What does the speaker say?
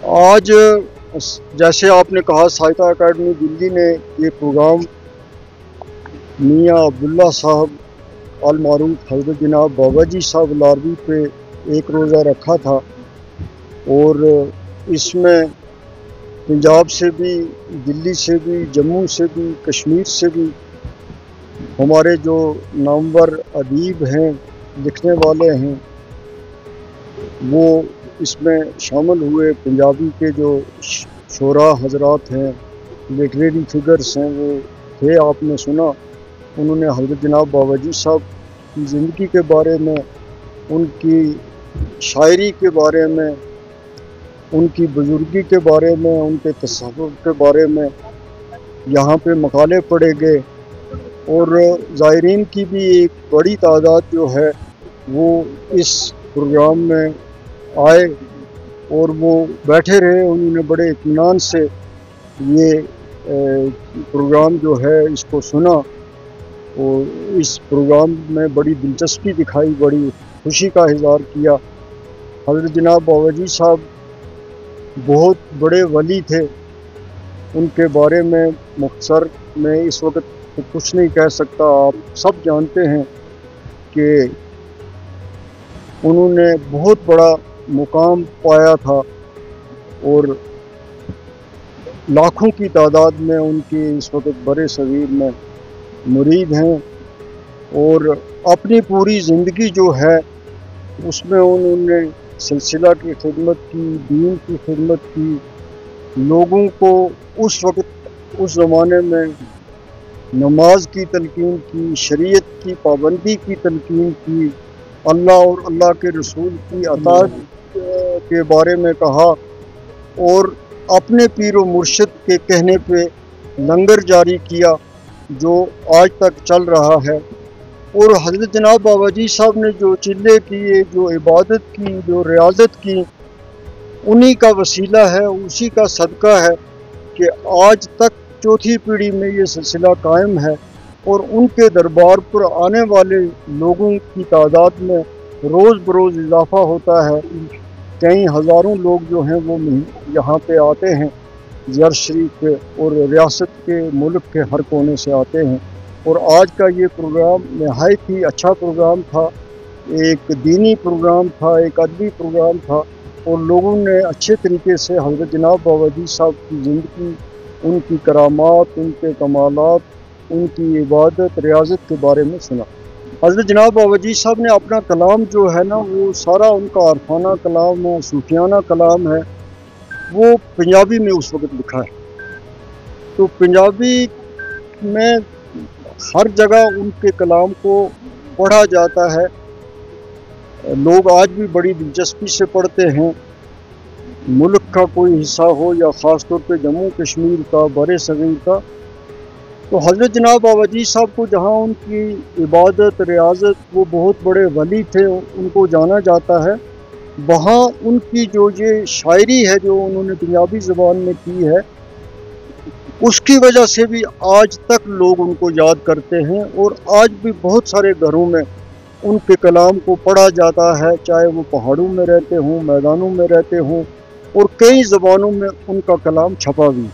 आज जैसे आपने कहा साहित्य अकादमी दिल्ली ने ये प्रोग्राम मियाँ अब्दुल्ला साहब अल मारूफ हज़रत जनाब बाबा जी साहब लारवी पे एक रोज़ा रखा था और इसमें पंजाब से भी, दिल्ली से भी, जम्मू से भी, कश्मीर से भी हमारे जो नामवर अदीब हैं, लिखने वाले हैं, वो इसमें शामिल हुए। पंजाबी के जो शोरा हजरात हैं, लिटरेरी फिगर्स हैं, वो थे, आपने सुना। उन्होंने हज़रत जनाब बाबा जी साहब की ज़िंदगी के बारे में, उनकी शायरी के बारे में, उनकी बुजुर्गी के बारे में, उनके तसव्वुफ़ के बारे में यहाँ पे मकाले पढ़े गए और ज़ायरीन की भी एक बड़ी तादाद जो है वो इस प्रोग्राम में आए और वो बैठे रहे। उन्होंने बड़े इत्मीनान से ये प्रोग्राम जो है इसको सुना और इस प्रोग्राम में बड़ी दिलचस्पी दिखाई, बड़ी खुशी का इज़हार किया। हज़रत जनाब बाबा जी साहब बहुत बड़े वली थे, उनके बारे में मुख्तसर में इस वक्त तो कुछ नहीं कह सकता। आप सब जानते हैं कि उन्होंने बहुत बड़ा मुकाम पाया था और लाखों की तादाद में उनकी इस वक्त बड़े सगीर में मुरीद हैं और अपनी पूरी ज़िंदगी जो है उसमें उन्होंने सिलसिला की खिदमत की, दीन की खिदमत की, लोगों को उस वक्त, उस ज़माने में नमाज की तलकीन की, शरीयत की पाबंदी की तलकीन की, अल्लाह और अल्लाह के रसूल की अताअत के बारे में कहा और अपने पीर व मुर्शिद के कहने पे लंगर जारी किया जो आज तक चल रहा है। और हज़रत जनाब बाबा जी साहब ने जो चिल्ले किए, जो इबादत की, जो रियाजत की, उन्हीं का वसीला है, उसी का सदका है कि आज तक चौथी पीढ़ी में ये सिलसिला कायम है और उनके दरबार पर आने वाले लोगों की तादाद में रोज़ बरोज़ इजाफ़ा होता है। कई हज़ारों लोग जो हैं वो यहाँ पे आते हैं, ज़ियारत शरीफ के, और रियासत के, मुल्क के हर कोने से आते हैं। और आज का ये प्रोग्राम नहायत ही अच्छा प्रोग्राम था, एक दीनी प्रोग्राम था, एक अदबी प्रोग्राम था और लोगों ने अच्छे तरीके से हज़रत जनाब बाबा जी साहब की ज़िंदगी, उनकी करामात, उनके कमालात, उनकी इबादत, रियाजत के बारे में सुना। हज़रत जनाब बाबा जी साहब ने अपना कलाम जो है ना, वो सारा उनका अरफाना कलाम है, सूफियाना कलाम है, वो पंजाबी में उस वक़्त लिखा है। तो पंजाबी में हर जगह उनके कलाम को पढ़ा जाता है, लोग आज भी बड़ी दिलचस्पी से पढ़ते हैं। मुल्क का कोई हिस्सा हो या ख़ास तौर पे जम्मू कश्मीर का, बड़े सगीर का, तो हज़रत जनाब बाबा जी साहब को जहाँ उनकी इबादत, रियाजत, वो बहुत बड़े वली थे, उनको जाना जाता है, वहाँ उनकी जो ये शायरी है जो उन्होंने पंजाबी ज़बान में की है, उसकी वजह से भी आज तक लोग उनको याद करते हैं और आज भी बहुत सारे घरों में उनके कलाम को पढ़ा जाता है, चाहे वो पहाड़ों में रहते हों, मैदानों में रहते हों, और कई ज़बानों में उनका कलाम छपा भी।